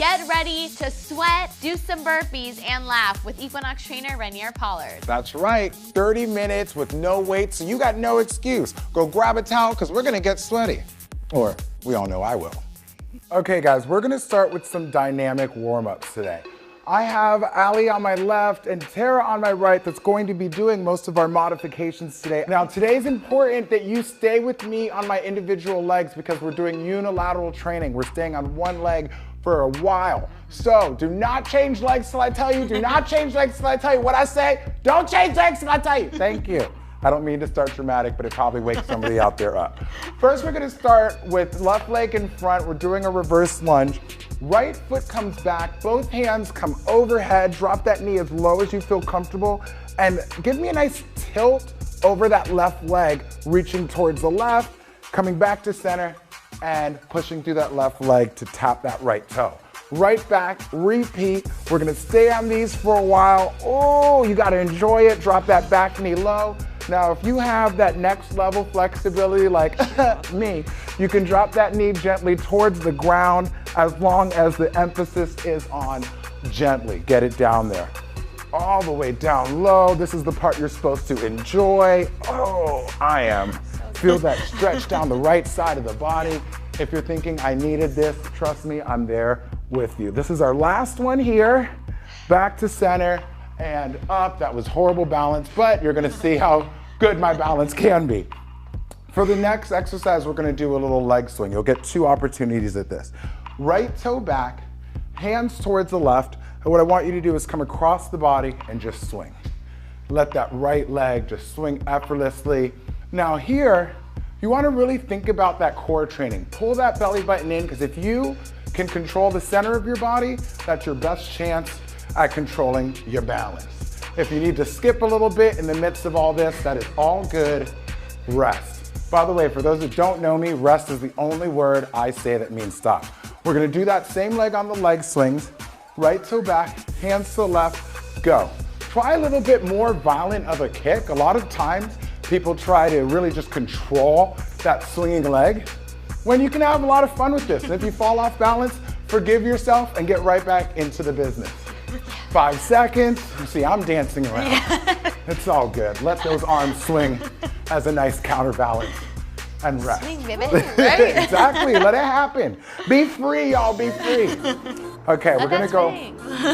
Get ready to sweat, do some burpees, and laugh with Equinox trainer Renier Pollard. That's right, 30 minutes with no weight, so you got no excuse. Go grab a towel, because we're gonna get sweaty. Or, we all know I will. Okay guys, we're gonna start with some dynamic warm-ups today. I have Ali on my left and Tara on my right that's going to be doing most of our modifications today. Now today's important that you stay with me on my individual legs because we're doing unilateral training. We're staying on one leg for a while. So do not change legs till I tell you. Do not change legs till I tell you what I say. Don't change legs till I tell you. Thank you. I don't mean to start dramatic, but it probably wakes somebody out there up. First, we're gonna start with left leg in front. We're doing a reverse lunge. Right foot comes back, both hands come overhead. Drop that knee as low as you feel comfortable. And give me a nice tilt over that left leg, reaching towards the left, coming back to center, and pushing through that left leg to tap that right toe. Right back, repeat. We're gonna stay on these for a while. Oh, you gotta enjoy it. Drop that back knee low. Now, if you have that next level flexibility like me, you can drop that knee gently towards the ground as long as the emphasis is on gently. Get it down there. All the way down low. This is the part you're supposed to enjoy. Oh, I am. Feel that stretch down the right side of the body. If you're thinking, I needed this, trust me, I'm there with you. This is our last one here. Back to center and up. That was horrible balance, but you're gonna see how good my balance can be. For the next exercise, we're gonna do a little leg swing. You'll get two opportunities at this. Right toe back, hands towards the left, and what I want you to do is come across the body and just swing. Let that right leg just swing effortlessly. Now here, you wanna really think about that core training. Pull that belly button in, because if you can control the center of your body, that's your best chance at controlling your balance. If you need to skip a little bit in the midst of all this, that is all good. Rest. By the way, for those that don't know me, rest is the only word I say that means stop. We're gonna do that same leg on the leg swings. Right toe back, hands to the left, go. Try a little bit more violent of a kick. A lot of times, people try to really just control that swinging leg when you can have a lot of fun with this. And if you fall off balance, forgive yourself and get right back into the business. 5 seconds. You see, I'm dancing around. Yeah. It's all good. Let those arms swing as a nice counterbalance and rest. Swing, baby. Right? Exactly. Let it happen. Be free, y'all. Be free. Okay, we're gonna go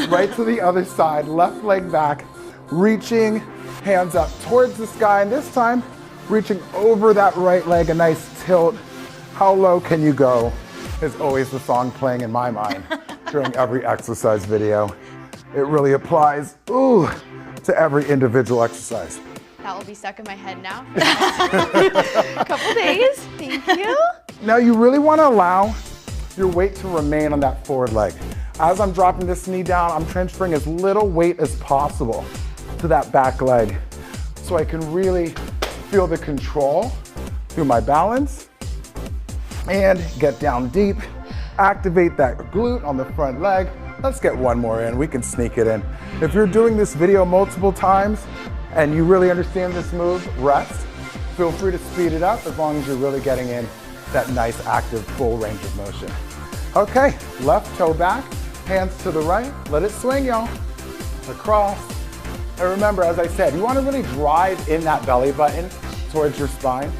right to the other side. Left leg back, reaching, hands up towards the sky, and this time reaching over that right leg. A nice tilt. How low can you go? Is always the song playing in my mind during every exercise video. It really applies, ooh, to every individual exercise. That will be stuck in my head now for a couple days. Thank you. Now you really want to allow your weight to remain on that forward leg. As I'm dropping this knee down, I'm transferring as little weight as possible to that back leg so I can really feel the control through my balance and get down deep. Activate that glute on the front leg. Let's get one more in. We can sneak it in. If you're doing this video multiple times and you really understand this move, rest. Feel free to speed it up as long as you're really getting in that nice active full range of motion. Okay, left toe back, hands to the right. Let it swing, y'all. Across. And remember, as I said, you want to really drive in that belly button towards your spine.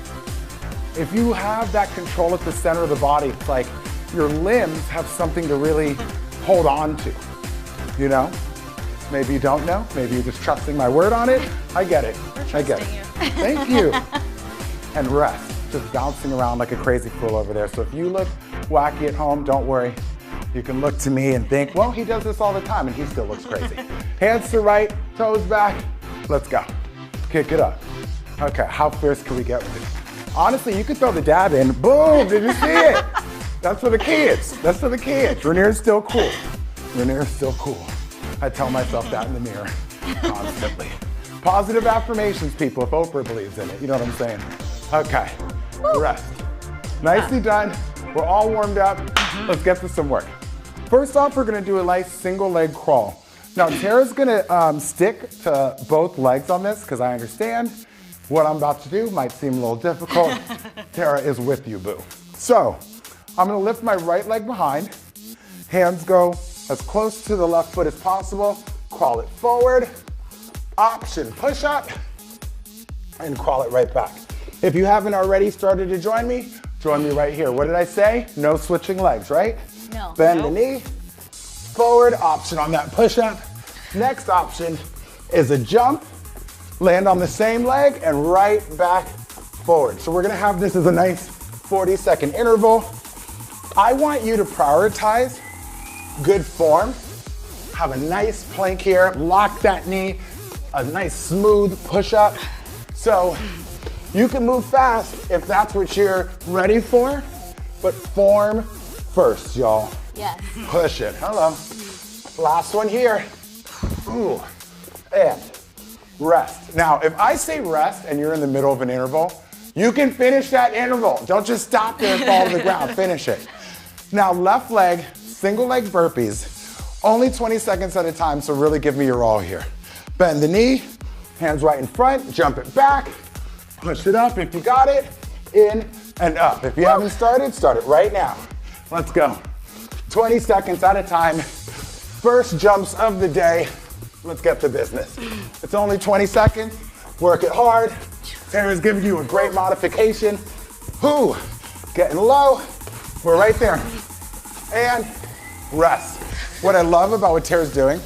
If you have that control at the center of the body, it's like your limbs have something to really hold on to, you know? Maybe you don't know, maybe you're just trusting my word on it. I get it, I get it. Thank you. And rest, just bouncing around like a crazy fool over there. So if you look wacky at home, don't worry. You can look to me and think, well, he does this all the time and he still looks crazy. Hands to right, toes back, let's go. Kick it up. Okay, how fierce can we get with it? Honestly, you could throw the dab in, boom, did you see it? That's for the kids. That's for the kids. Renier's still cool. Renier's still cool. I tell myself that in the mirror constantly. Positive affirmations, people, if Oprah believes in it. You know what I'm saying? Okay, rest. Nicely done. We're all warmed up. Let's get to some work. First off, we're gonna do a nice single leg crawl. Now, Tara's gonna stick to both legs on this because I understand what I'm about to do might seem a little difficult. Tara is with you, boo. So, I'm gonna lift my right leg behind, Hands go as close to the left foot as possible. Crawl it forward. Option push-up. And crawl it right back. If you haven't already started to join me right here. What did I say? No switching legs, right? No. Bend the knee. Forward option on that push-up. Next option is a jump. Land on the same leg and right back forward. So we're gonna have this as a nice 40-second interval. I want you to prioritize good form. Have a nice plank here, lock that knee, a nice smooth push-up. So you can move fast if that's what you're ready for, but form first, y'all. Yes. Push it, hello. Last one here. Ooh, and rest. Now, if I say rest and you're in the middle of an interval, you can finish that interval. Don't just stop there and fall to the ground, finish it. Now, left leg, single leg burpees, only 20 seconds at a time, so really give me your all here. Bend the knee, hands right in front, jump it back, push it up if you got it, in and up. If you haven't started, start it right now. Let's go. 20 seconds at a time. First jumps of the day. Let's get to business. It's only 20 seconds. Work it hard. Tara's giving you a great modification. Whoo, getting low. We're right there. And rest. What I love about what Tara's doing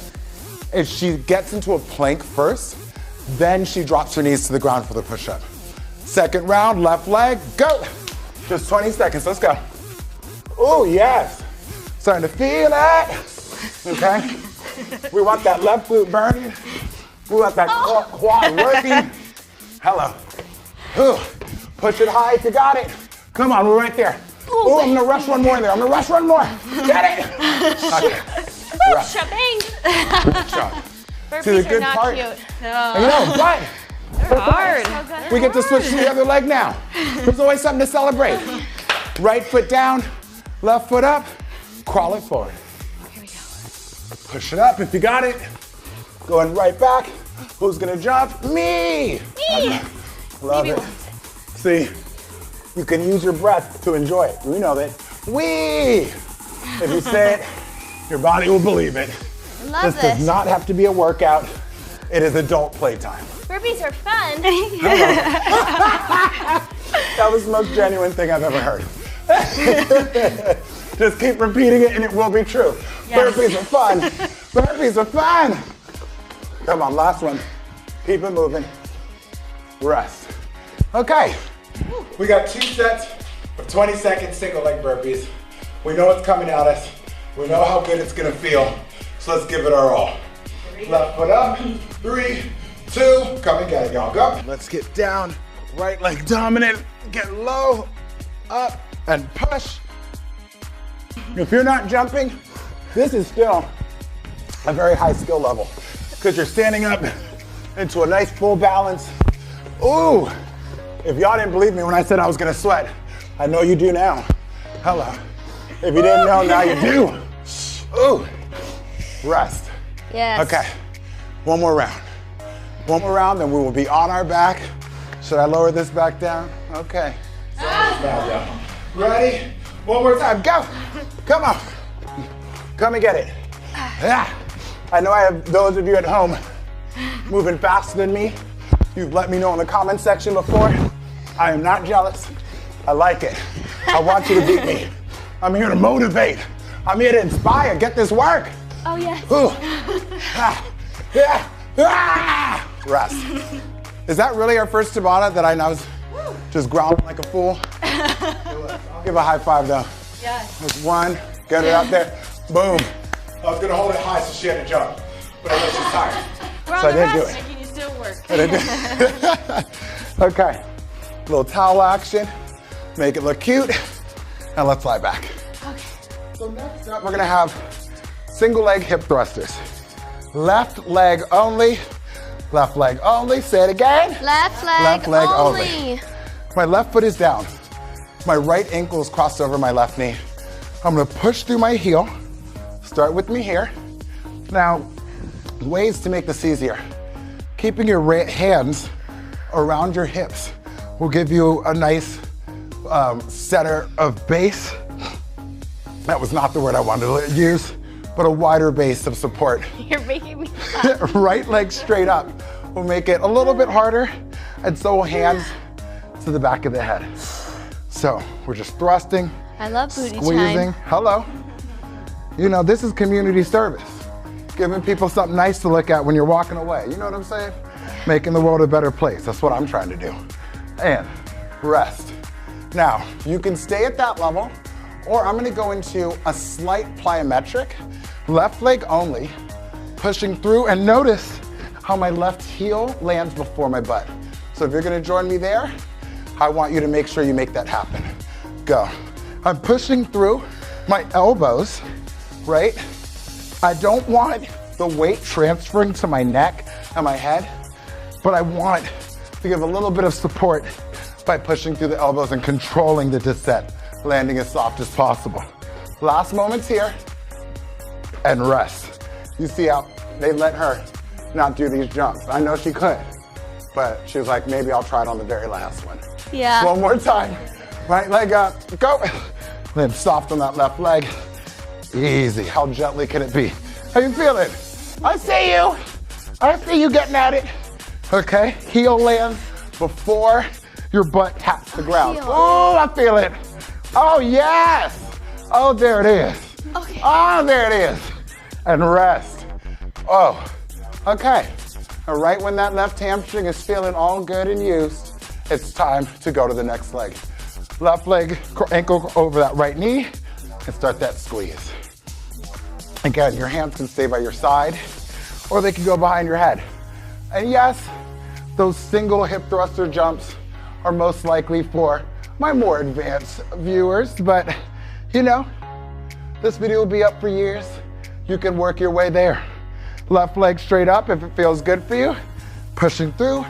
is she gets into a plank first, then she drops her knees to the ground for the push-up. Second round, left leg, go. Just 20 seconds, let's go. Oh, yes. Starting to feel it. Okay. We want that left glute burning. We want that quad working. Hello. Ooh. Push it high if you got it. Come on, we're right there. Oh, I'm gonna rush one more there. I'm gonna rush one more. Get it? Okay. Shabang. Good job. Burpees See the good are not part? cute. I know, but They're hard. we get to switch to the other leg now. There's always something to celebrate. Right foot down, left foot up, crawl it forward. Here we go. Push it up if you got it. Going right back. Who's gonna jump? Me! Me! Love it. See, you can use your breath to enjoy it. We know that. We! If you say it, your body will believe it. I love This does not have to be a workout. It is adult playtime. Burpees are fun. That was the most genuine thing I've ever heard. Just keep repeating it and it will be true. Yes. Burpees are fun. Burpees are fun. Come on, last one. Keep it moving. Rest. Okay, we got 2 sets of 20-second single leg burpees. We know it's coming at us. We know how good it's gonna feel. So let's give it our all. Left foot up, 3, 2, come and get it, y'all, go. Let's get down, right leg dominant, get low, up, and push. If you're not jumping, this is still a very high skill level because you're standing up into a nice full balance. Ooh, if y'all didn't believe me when I said I was gonna sweat, I know you do now. Hello. If you didn't know, now you do. Ooh, rest. Yes. Okay, one more round. One more round, then we will be on our back. Should I lower this back down? Okay. Ready? One more time, go. Come on. Come and get it. Yeah. I know I have those of you at home moving faster than me. You've let me know in the comment section before. I am not jealous. I like it. I want you to beat me. I'm here to motivate. I'm here to inspire. Get this work. Oh, yes. Yeah. Ah. Rest. Is that really our first Tabata that I know is just growling like a fool? I'll give a high five though. Yes. There's one. Get it up there. Boom. I was gonna hold it high so she had to jump, but I know she's tired. We're So on I the didn't do rest, it. making you still work. But I did. Okay. Little towel action. Make it look cute. And let's fly back. Okay. So next up, we're gonna have single leg hip thrusters. Left leg only. Left leg only. Say it again. Left leg only. My left foot is down. My right ankle is crossed over my left knee. I'm gonna push through my heel. Start with me here. Now, ways to make this easier. Keeping your hands around your hips will give you a nice center of base. That was not the word I wanted to use, but a wider base of support. You're making me laugh. Right leg straight up. We'll make it a little bit harder, and so will hands to the back of the head. So we're just thrusting, I love booty squeezing. time. Hello. You know, this is community service. Giving people something nice to look at when you're walking away. You know what I'm saying? Making the world a better place. That's what I'm trying to do. And rest. Now, you can stay at that level, or I'm gonna go into a slight plyometric, left leg only, pushing through, and notice how my left heel lands before my butt. So if you're gonna join me there, I want you to make sure you make that happen. Go. I'm pushing through my elbows, right? I don't want the weight transferring to my neck and my head, but I want to give a little bit of support by pushing through the elbows and controlling the descent, landing as soft as possible. Last moments here, and rest. You see how they let her not do these jumps. I know she could, but she was like, maybe I'll try it on the very last one. Yeah. One more time. Right leg up, go. Then soft on that left leg. Easy. How gently can it be? How you feeling? I see you. I see you getting at it. Okay, heel lands before your butt taps the ground. Oh, I feel it. Oh, yes. Oh, there it is. Okay. Oh, there it is. And rest. Oh, okay. Now, right when that left hamstring is feeling all good and used, it's time to go to the next leg. Left leg, ankle over that right knee, and start that squeeze. Again, your hands can stay by your side, or they can go behind your head. And yes, those single hip thruster jumps are most likely for my more advanced viewers, but you know, this video will be up for years. You can work your way there. Left leg straight up if it feels good for you, pushing through.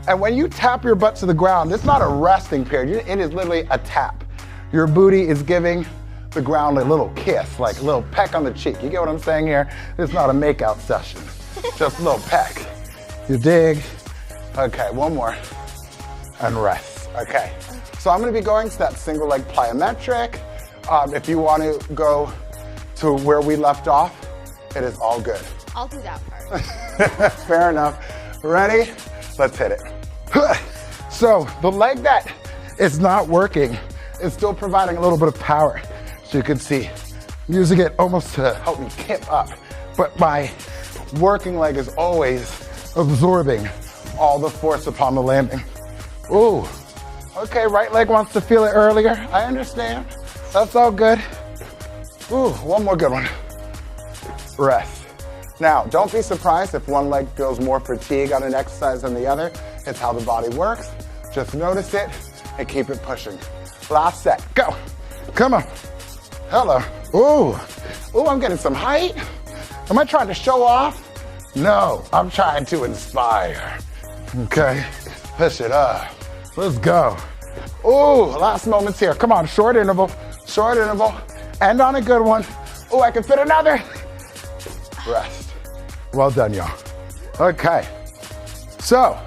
And when you tap your butt to the ground, it's not a resting period, it is literally a tap. Your booty is giving the ground a little kiss, like a little peck on the cheek. You get what I'm saying here? It's not a makeout session, just a little peck. You dig? Okay, one more, and rest. Okay, so I'm gonna be going to that single leg plyometric. If you want to go to where we left off, it is all good. I'll do that part. Fair enough. Ready? Let's hit it. So the leg that is not working is still providing a little bit of power. So you can see, I'm using it almost to help me kip up, but my working leg is always absorbing all the force upon the landing. Ooh, okay, right leg wants to feel it earlier. I understand, that's all good. Ooh, one more good one. Rest. Now, don't be surprised if one leg feels more fatigue on an exercise than the other. It's how the body works. Just notice it and keep it pushing. Last set, go. Come on. Hello. Ooh, I'm getting some height. Am I trying to show off? No, I'm trying to inspire. Okay, push it up. Let's go. Ooh, last moments here. Come on, short interval, end on a good one. Ooh, I can fit another. Rest. Well done, y'all. Okay, so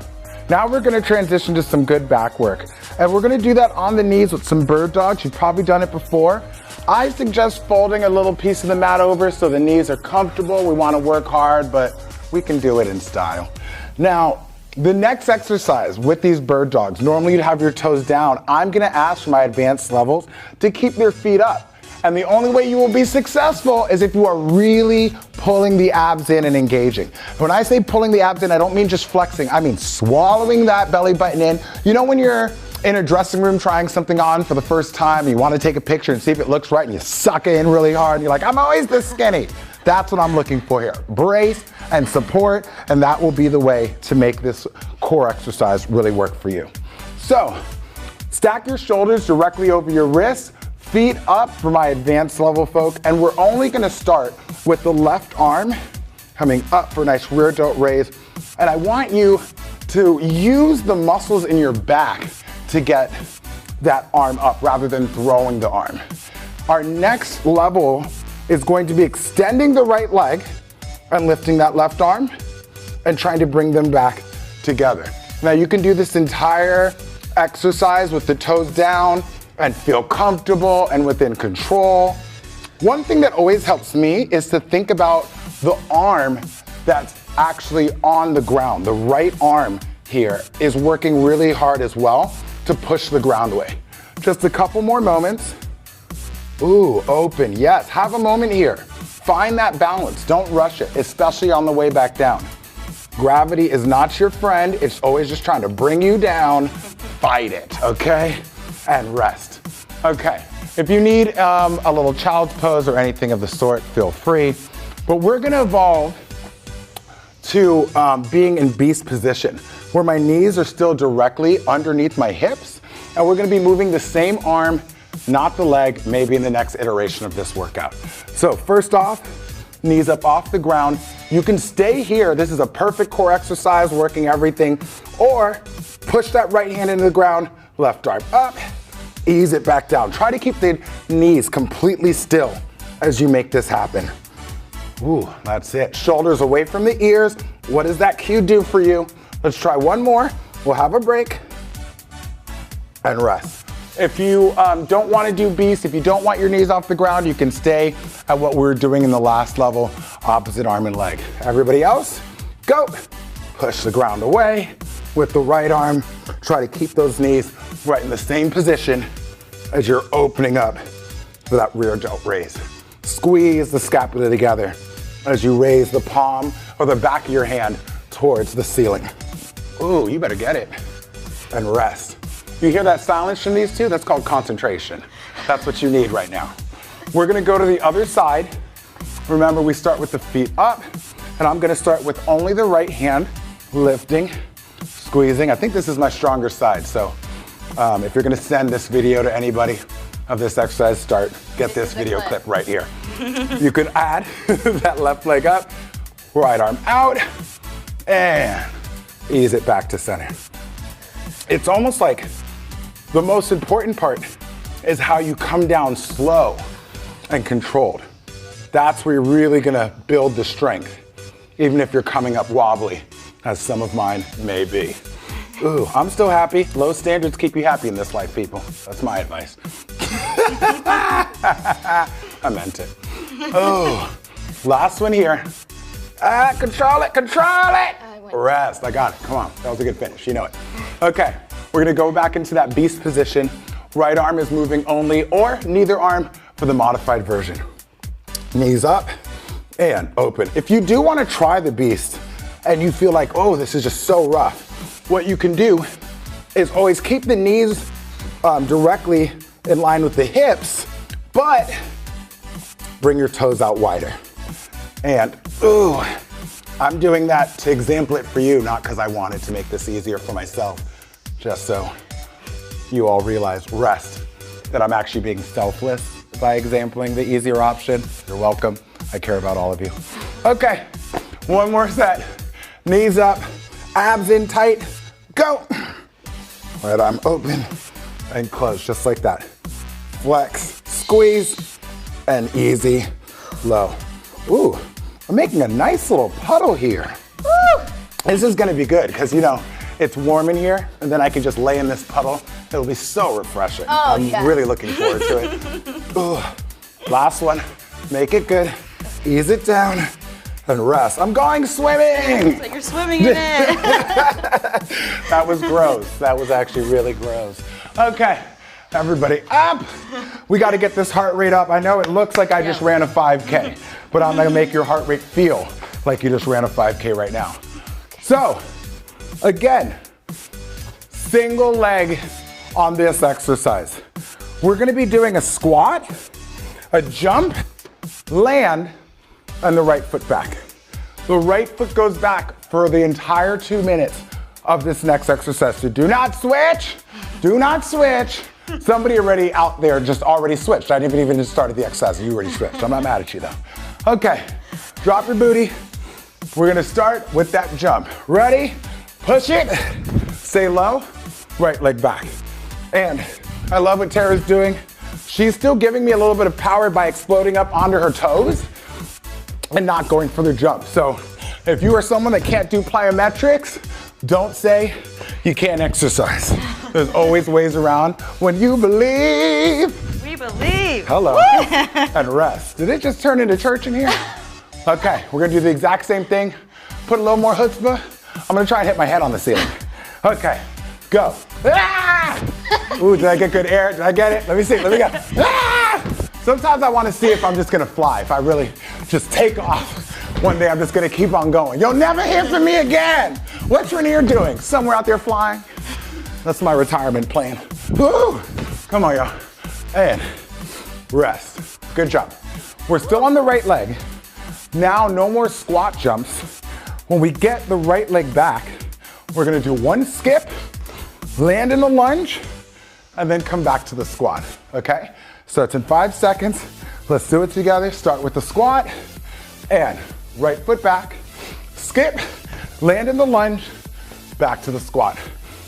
now we're gonna transition to some good back work. And we're gonna do that on the knees with some bird dogs. You've probably done it before. I suggest folding a little piece of the mat over so the knees are comfortable. We wanna work hard, but we can do it in style. Now, the next exercise with these bird dogs, normally you'd have your toes down. I'm gonna ask for my advanced levels to keep their feet up. And the only way you will be successful is if you are really pulling the abs in and engaging. When I say pulling the abs in, I don't mean just flexing. I mean swallowing that belly button in. You know when you're in a dressing room trying something on for the first time, and you want to take a picture and see if it looks right, and you suck it in really hard, and you're like, I'm always this skinny. That's what I'm looking for here. Brace and support, and that will be the way to make this core exercise really work for you. So, stack your shoulders directly over your wrists, feet up for my advanced level folk, and we're only gonna start with the left arm coming up for a nice rear delt raise. And I want you to use the muscles in your back to get that arm up rather than throwing the arm. Our next level is going to be extending the right leg and lifting that left arm and trying to bring them back together. Now you can do this entire exercise with the toes down and feel comfortable and within control. One thing that always helps me is to think about the arm that's actually on the ground. The right arm here is working really hard as well to push the ground away. Just a couple more moments. Ooh, open, yes, have a moment here. Find that balance, don't rush it, especially on the way back down. Gravity is not your friend, it's always just trying to bring you down. Fight it, okay? And rest. Okay, if you need a little child's pose or anything of the sort, feel free. But we're gonna evolve to being in beast position, where my knees are still directly underneath my hips, and we're gonna be moving the same arm, not the leg, maybe in the next iteration of this workout. So first off, knees up off the ground. You can stay here. This is a perfect core exercise, working everything. Or push that right hand into the ground, left arm up, ease it back down. Try to keep the knees completely still as you make this happen. Ooh, that's it. Shoulders away from the ears. What does that cue do for you? Let's try one more. We'll have a break and rest. If you don't want to do beast, if you don't want your knees off the ground, you can stay at what we were doing in the last level, opposite arm and leg. Everybody else, go. Push the ground away with the right arm. Try to keep those knees right in the same position as you're opening up for that rear delt raise. Squeeze the scapula together as you raise the palm or the back of your hand towards the ceiling. Ooh, you better get it. And rest. You hear that silence from these two? That's called concentration. That's what you need right now. We're gonna go to the other side. Remember, we start with the feet up, and I'm gonna start with only the right hand, lifting, squeezing. I think this is my stronger side, so if you're gonna send this video to anybody of this exercise, get this video clip right here. You can add that left leg up, right arm out, and ease it back to center. It's almost like the most important part is how you come down slow and controlled. That's where you're really gonna build the strength, even if you're coming up wobbly, as some of mine may be. Ooh, I'm still happy. Low standards keep you happy in this life, people. That's my advice. I meant it. Oh, last one here. Control it, control it. Rest, I got it, come on. That was a good finish, you know it. Okay, we're gonna go back into that beast position. Right arm is moving only, or neither arm for the modified version. Knees up and open. If you do wanna try the beast and you feel like, oh, this is just so rough, what you can do is always keep the knees directly in line with the hips, but bring your toes out wider. And, ooh, I'm doing that to example it for you, not because I wanted to make this easier for myself, just so you all realize, rest, that I'm actually being selfless by exampling the easier option. You're welcome. I care about all of you. Okay, one more set. Knees up, abs in tight, go. Right arm open and close, just like that. Flex, squeeze, and easy, low. Ooh, I'm making a nice little puddle here. Woo! This is gonna be good, because you know, it's warm in here, and then I can just lay in this puddle. It'll be so refreshing. Oh, I'm really looking forward to it. Ooh. Last one, make it good. Ease it down and rest. I'm going swimming! It's like you're swimming in it. That was gross. That was actually really gross. Okay, everybody up. We gotta get this heart rate up. I know it looks like I just ran a 5K, but I'm gonna make your heart rate feel like you just ran a 5K right now. So, again, single leg on this exercise. We're gonna be doing a squat, a jump, land, and the right foot back. The right foot goes back for the entire 2 minutes of this next exercise. So do not switch, do not switch. Somebody already out there just already switched. I didn't even started the exercise, you already switched. I'm not mad at you though. Okay, drop your booty. We're gonna start with that jump. Ready? Push it, stay low, right leg back. And I love what Tara's doing. She's still giving me a little bit of power by exploding up onto her toes and not going for the jump. So if you are someone that can't do plyometrics, don't say you can't exercise. There's always ways around when you believe. We We believe. Hello. And rest. Did it just turn into church in here? Okay, we're gonna do the exact same thing. Put a little more chutzpah. I'm gonna try and hit my head on the ceiling. Okay, go. Ah! Ooh, did I get good air? Did I get it? Let me see, let me go. Ah! Sometimes I wanna see if I'm just gonna fly, if I really just take off. One day I'm just gonna keep on going. You'll never hear from me again. What's Rainier doing? Somewhere out there flying? That's my retirement plan. Woo! Come on, y'all. And rest. Good job. We're still on the right leg. Now, no more squat jumps. When we get the right leg back, we're gonna do one skip, land in the lunge, and then come back to the squat, okay? So it's in 5 seconds. Let's do it together. Start with the squat, and right foot back, skip, land in the lunge, back to the squat.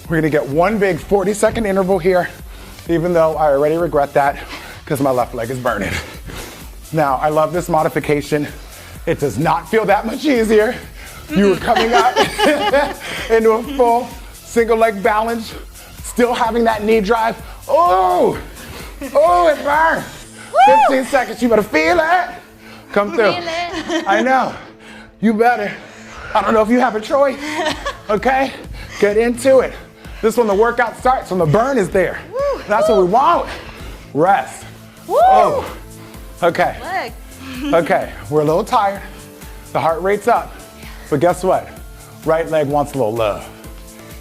We're gonna get one big 40-second interval here, even though I already regret that because my left leg is burning. Now, I love this modification. It does not feel that much easier. You were coming up into a full single leg balance, still having that knee drive. Oh, oh, it burns. 15 seconds, you better feel it. Come through. Feel it. I know, you better. I don't know if you have a choice, okay? Get into it. This is when the workout starts, when the burn is there. Woo. That's what we want. Rest. Woo. Oh, okay. Leg. Okay, we're a little tired. The heart rate's up. But guess what? Right leg wants a little love.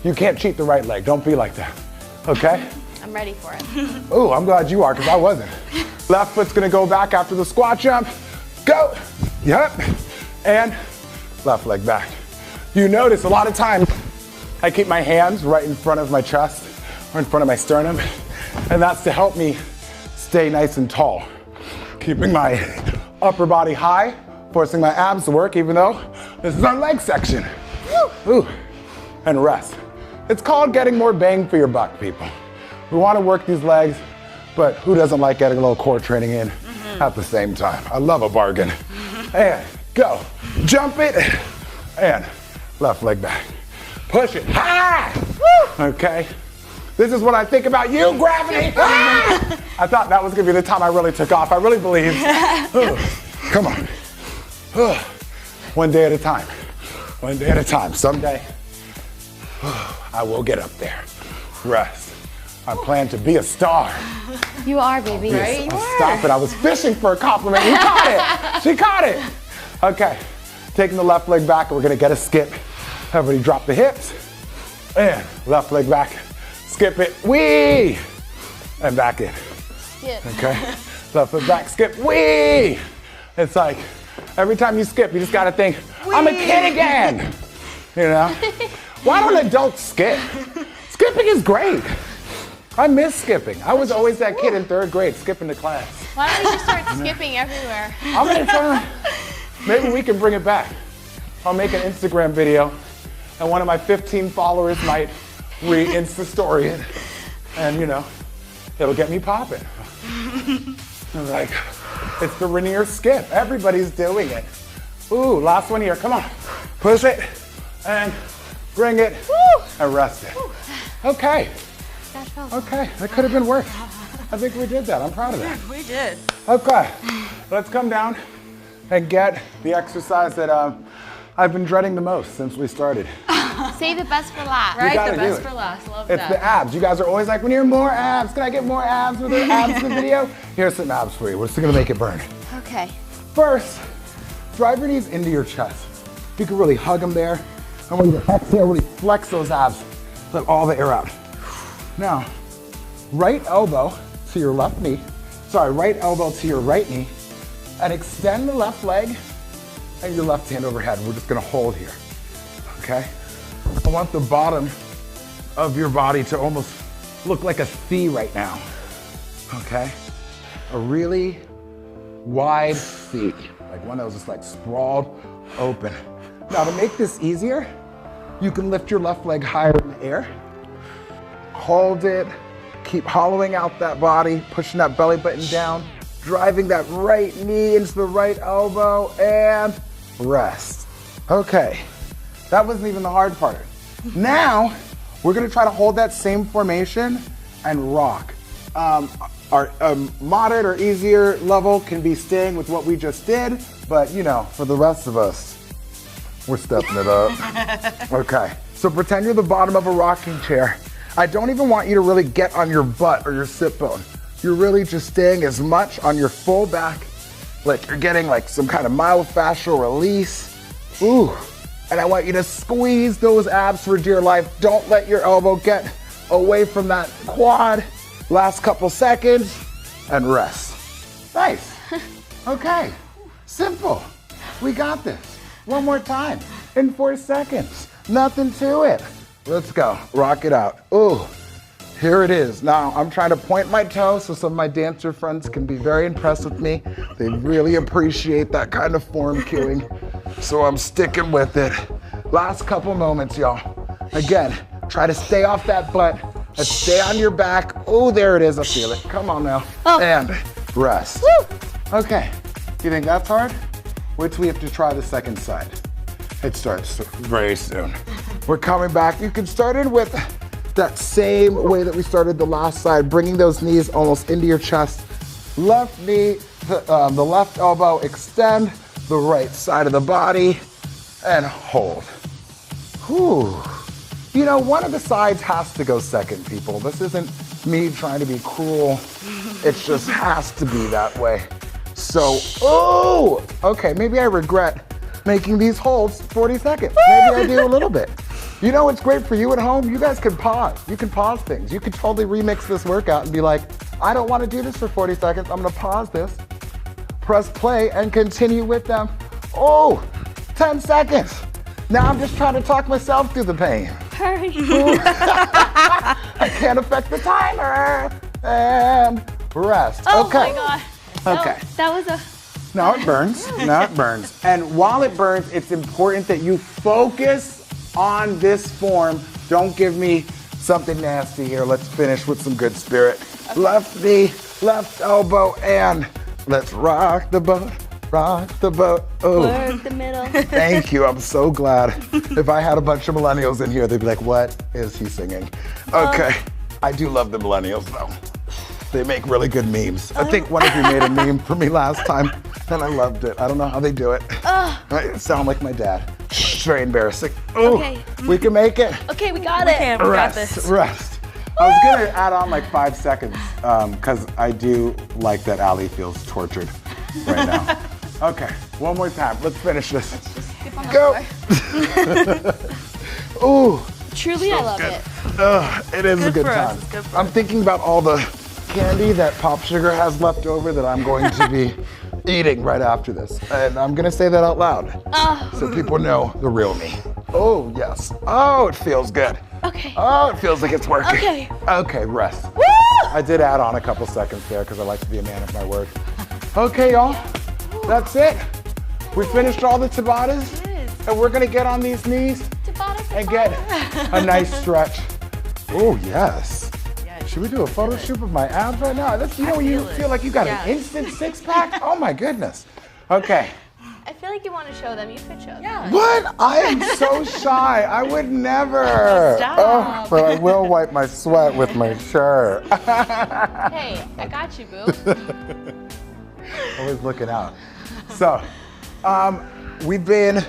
You can't cheat the right leg. Don't be like that. Okay? I'm ready for it. Ooh, I'm glad you are, because I wasn't. Left foot's gonna go back after the squat jump. Go. Yep. And left leg back. You notice a lot of times I keep my hands right in front of my chest or in front of my sternum, and that's to help me stay nice and tall. Keeping my upper body high, forcing my abs to work, even though this is our leg section. Woo. Ooh. And rest. It's called getting more bang for your buck, people. We want to work these legs, but who doesn't like getting a little core training in at the same time? I love a bargain. And go. Jump it. And left leg back. Push it. Ah! Woo! Okay. This is what I think about you, gravity. Ah! I thought that was gonna be the time I really took off. I really believed. Come on. One day at a time. One day at a time. Someday, I will get up there. Rest. I plan to be a star. You are, baby. Right? Stop it. I was fishing for a compliment. You caught it. She caught it. Okay. Taking the left leg back, and we're going to get a skip. Everybody drop the hips. And left leg back. Skip it. Wee. And back in. Skip. Okay. Left foot back. Skip. Wee. It's like every time you skip, you just got to think, I'm a kid again. You know? Why don't adults skip? Skipping is great. I miss skipping. I was always that kid in 3rd grade skipping to class. Why don't you just start skipping everywhere? I'm gonna try. Maybe we can bring it back. I'll make an Instagram video, and one of my 15 followers might re-Insta story it, and you know, it'll get me popping. I'm like, it's the Rainier skip. Everybody's doing it. Ooh, last one here. Come on. Push it, and bring it, and rest it. Okay. Okay, that could have been worse. I think we did that. I'm proud of that. We did. Okay, let's come down and get the exercise that I've been dreading the most since we started. Save the best for last. Right, gotta the do best it. for last. Love It's that. the abs. You guys are always like, we need more abs. Can I get more abs with the abs in the video? Here's some abs for you. We're just gonna make it burn. Okay. First, drive your knees into your chest. You can really hug them there. And when you exhale, really flex those abs. Let all the air out. Now, right elbow to your left knee. Sorry, right elbow to your right knee. And extend the left leg and your left hand overhead. We're just gonna hold here, okay? I want the bottom of your body to almost look like a C right now, okay? A really wide C, like one that was just like sprawled open. Now to make this easier, you can lift your left leg higher in the air, hold it, keep hollowing out that body, pushing that belly button down, driving that right knee into the right elbow, and rest. Okay, that wasn't even the hard part. Now, we're gonna try to hold that same formation and rock. Our moderate or easier level can be staying with what we just did, but you know, for the rest of us, we're stepping it up. Okay, so pretend you're the bottom of a rocking chair. I don't even want you to really get on your butt or your sit bone. You're really just staying as much on your full back, like you're getting like some kind of myofascial release. Ooh, and I want you to squeeze those abs for dear life. Don't let your elbow get away from that quad. Last couple seconds and rest. Nice. Okay, simple. We got this. One more time in 4 seconds. Nothing to it. Let's go, rock it out. Ooh, here it is. Now I'm trying to point my toe so some of my dancer friends can be very impressed with me. They really appreciate that kind of form cueing. So I'm sticking with it. Last couple moments, y'all. Again, try to stay off that butt. Let's stay on your back. Oh, there it is, I feel it. Come on now. Oh. And rest. Woo. Okay, you think that's hard? Wait till we have to try the second side. It starts very soon. We're coming back. You can start in with that same way that we started the last side, bringing those knees almost into your chest. Left knee, the left elbow, extend the right side of the body, and hold. Whew. You know, one of the sides has to go second, people. This isn't me trying to be cruel. It just has to be that way. So, oh, okay, maybe I regret making these holds 40 seconds. Maybe I do a little bit. You know what's great for you at home? You guys can pause. You can pause things. You can totally remix this workout and be like, I don't want to do this for 40 seconds. I'm going to pause this, press play, and continue with them. Oh, 10 seconds. Now I'm just trying to talk myself through the pain. Hurry. I can't affect the timer. And rest. Oh okay. my God. Okay. That was a... Now it burns. Now it burns. And while it burns, it's important that you focus on this form. Don't give me something nasty here. Let's finish with some good spirit. Okay. Left knee, left elbow, and let's rock the boat. Rock the boat. Oh. Work the middle. Thank you. I'm so glad. If I had a bunch of millennials in here, they'd be like, what is he singing? Okay. I do love the millennials, though. They make really good memes. I think one of you made a meme for me last time, and I loved it. I don't know how they do it. I sound like my dad. It's very embarrassing. Oh, okay. We can make it. Okay, we got it. We got this. Rest. I was going to add on like 5 seconds, because I do like that Ali feels tortured right now. Okay, one more time. Let's finish this. Let's just skip on Go. Ooh. Truly, so I love it. It is good a good time. I'm thinking about all the candy that Pop Sugar has left over that I'm going to be eating right after this. And I'm going to say that out loud so people know the real me. Oh, yes. Oh, it feels good. Okay. Oh, it feels like it's working. Okay. Okay, rest. Woo! I did add on a couple seconds there because I like to be a man of my word. Okay, y'all. That's it. We finished all the Tabatas, and we're gonna get on these knees and get a nice stretch. Oh, yes. Should we do a photo shoot of my abs right now? That's, you know, when you feel like you got an instant six-pack? Oh my goodness. Okay. I feel like you want to show them. You could show them. Yeah. What? I am so shy. I would never. Stop. Oh, but I will wipe my sweat with my shirt. Hey, I got you, boo. Always looking out. So, we've been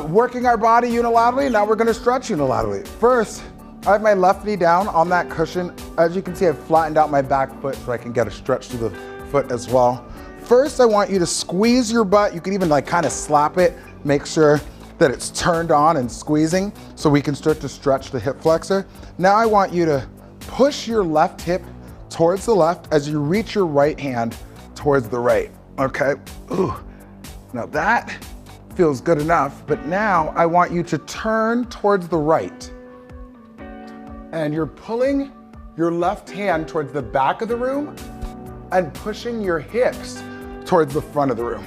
working our body unilaterally. Now we're gonna stretch unilaterally. First, I have my left knee down on that cushion. As you can see, I've flattened out my back foot so I can get a stretch through the foot as well. First, I want you to squeeze your butt. You can even like kind of slap it. Make sure that it's turned on and squeezing so we can start to stretch the hip flexor. Now I want you to push your left hip towards the left as you reach your right hand towards the right, okay? Ooh. Now that feels good enough, but now I want you to turn towards the right. And you're pulling your left hand towards the back of the room and pushing your hips towards the front of the room.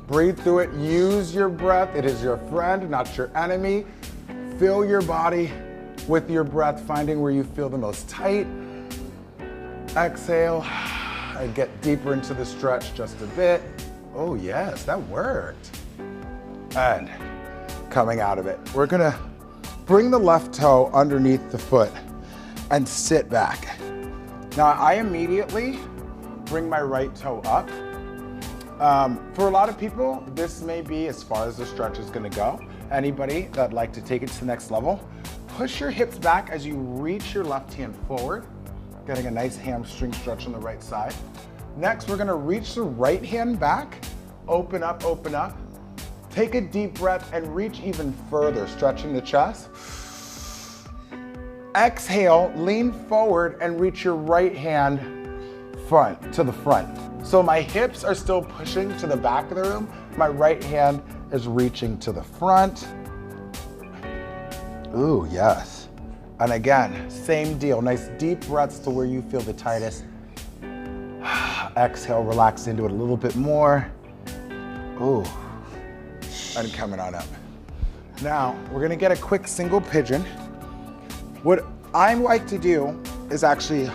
Breathe through it, use your breath. It is your friend, not your enemy. Fill your body with your breath, finding where you feel the most tight. Exhale, and get deeper into the stretch just a bit. Oh yes, that worked. And coming out of it, we're gonna bring the left toe underneath the foot and sit back. Now I immediately bring my right toe up. For a lot of people, this may be as far as the stretch is gonna go. Anybody that'd like to take it to the next level, push your hips back as you reach your left hand forward, getting a nice hamstring stretch on the right side. Next, we're gonna reach the right hand back, open up, take a deep breath and reach even further, stretching the chest. Exhale, lean forward and reach your right hand to the front. So my hips are still pushing to the back of the room. My right hand is reaching to the front. Ooh, yes. And again, same deal. Nice deep breaths to where you feel the tightest. Exhale, relax into it a little bit more. Ooh, and coming on up. Now, we're gonna get a quick single pigeon. What I like to do is actually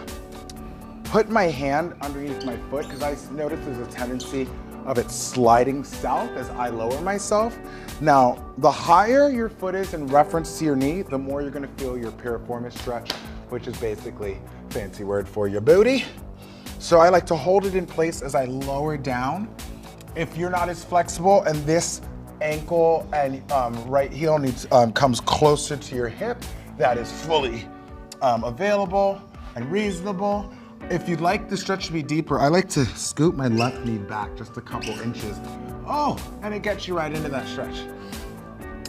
put my hand underneath my foot because I notice there's a tendency of it sliding south as I lower myself. Now, the higher your foot is in reference to your knee, the more you're gonna feel your piriformis stretch, which is basically a fancy word for your booty. So I like to hold it in place as I lower down. If you're not as flexible and this ankle and right heel comes closer to your hip, that is fully available and reasonable. If you'd like the stretch to be deeper, I like to scoop my left knee back just a couple inches. Oh, and it gets you right into that stretch.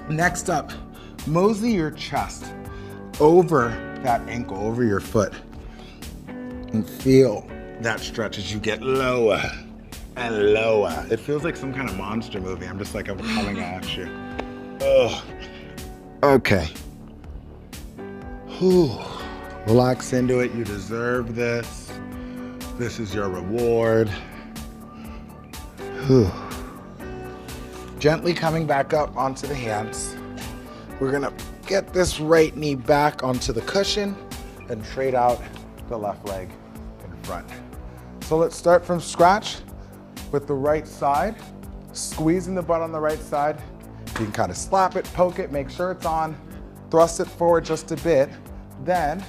Next up, mosey your chest over that ankle, over your foot, and feel that stretch as you get lower and lower. It feels like some kind of monster movie. I'm just like, I'm coming at you. Ugh. Okay. Whew. Relax into it. You deserve this. This is your reward. Whew. Gently coming back up onto the hands. We're gonna get this right knee back onto the cushion and trade out the left leg in front. So let's start from scratch with the right side, squeezing the butt on the right side. You can kind of slap it, poke it, make sure it's on, thrust it forward just a bit, then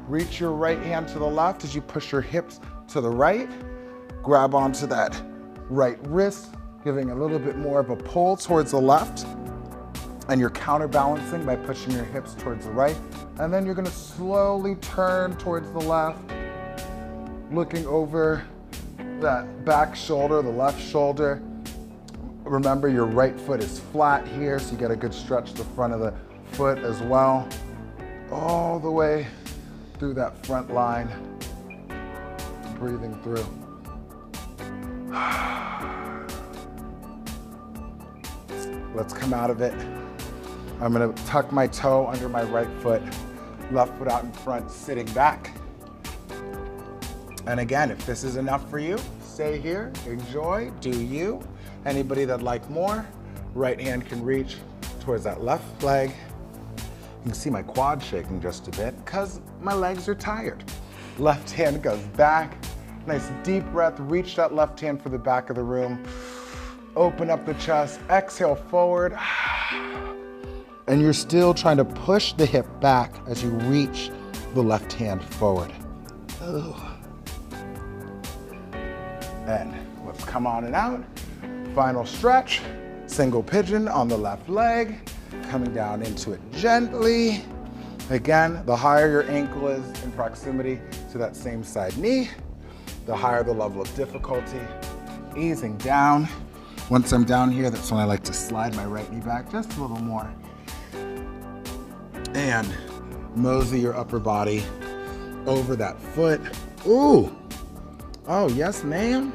reach your right hand to the left as you push your hips to the right, grab onto that right wrist, giving a little bit more of a pull towards the left, and you're counterbalancing by pushing your hips towards the right, and then you're gonna slowly turn towards the left, looking over that back shoulder, the left shoulder. Remember, your right foot is flat here, so you get a good stretch to the front of the foot as well, all the way through that front line, breathing through. Let's come out of it. I'm gonna tuck my toe under my right foot, left foot out in front, sitting back. And again, if this is enough for you, stay here, enjoy, do you. Anybody that'd like more, right hand can reach towards that left leg. You can see my quad shaking just a bit because my legs are tired. Left hand goes back. Nice deep breath, reach that left hand for the back of the room. Open up the chest, exhale forward. And you're still trying to push the hip back as you reach the left hand forward. Ooh. And let's come on and out. Final stretch, single pigeon on the left leg, coming down into it gently. Again, the higher your ankle is in proximity to that same side knee, the higher the level of difficulty. Easing down. Once I'm down here, that's when I like to slide my right knee back just a little more. And mosey your upper body over that foot. Ooh. Oh, yes, ma'am.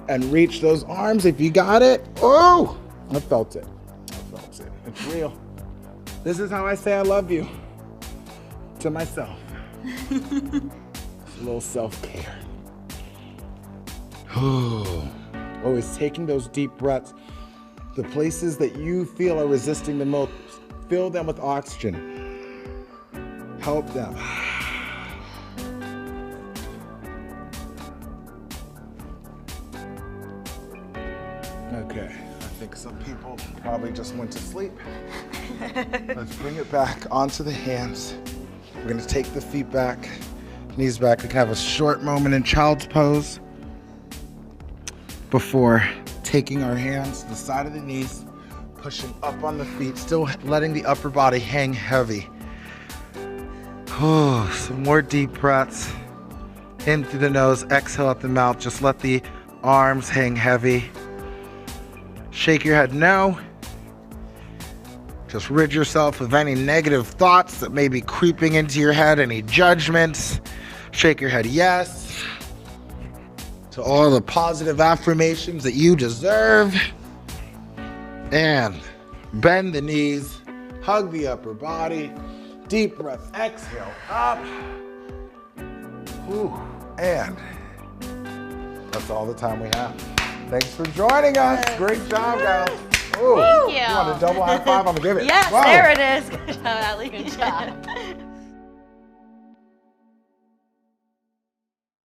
And reach those arms if you got it. Oh, I felt it. I felt it. It's real. This is how I say I love you to myself. It's a little self-care. Always taking those deep breaths. The places that you feel are resisting the most, fill them with oxygen. Help them. Okay, I think some people probably just went to sleep. Let's bring it back onto the hands. We're gonna take the feet back, knees back. We can have a short moment in child's pose before taking our hands to the side of the knees, pushing up on the feet, still letting the upper body hang heavy. Oh, some more deep breaths. In through the nose, exhale out the mouth. Just let the arms hang heavy. Shake your head no. Just rid yourself of any negative thoughts that may be creeping into your head, any judgments. Shake your head yes. To all the positive affirmations that you deserve. And bend the knees, hug the upper body. Deep breath, exhale up. Ooh, and that's all the time we have. Thanks for joining us. Great job, guys. Ooh, Thank you. You want a double high five? I'm gonna give it. Yes, Whoa. there it is. Good job, Allie. Good job.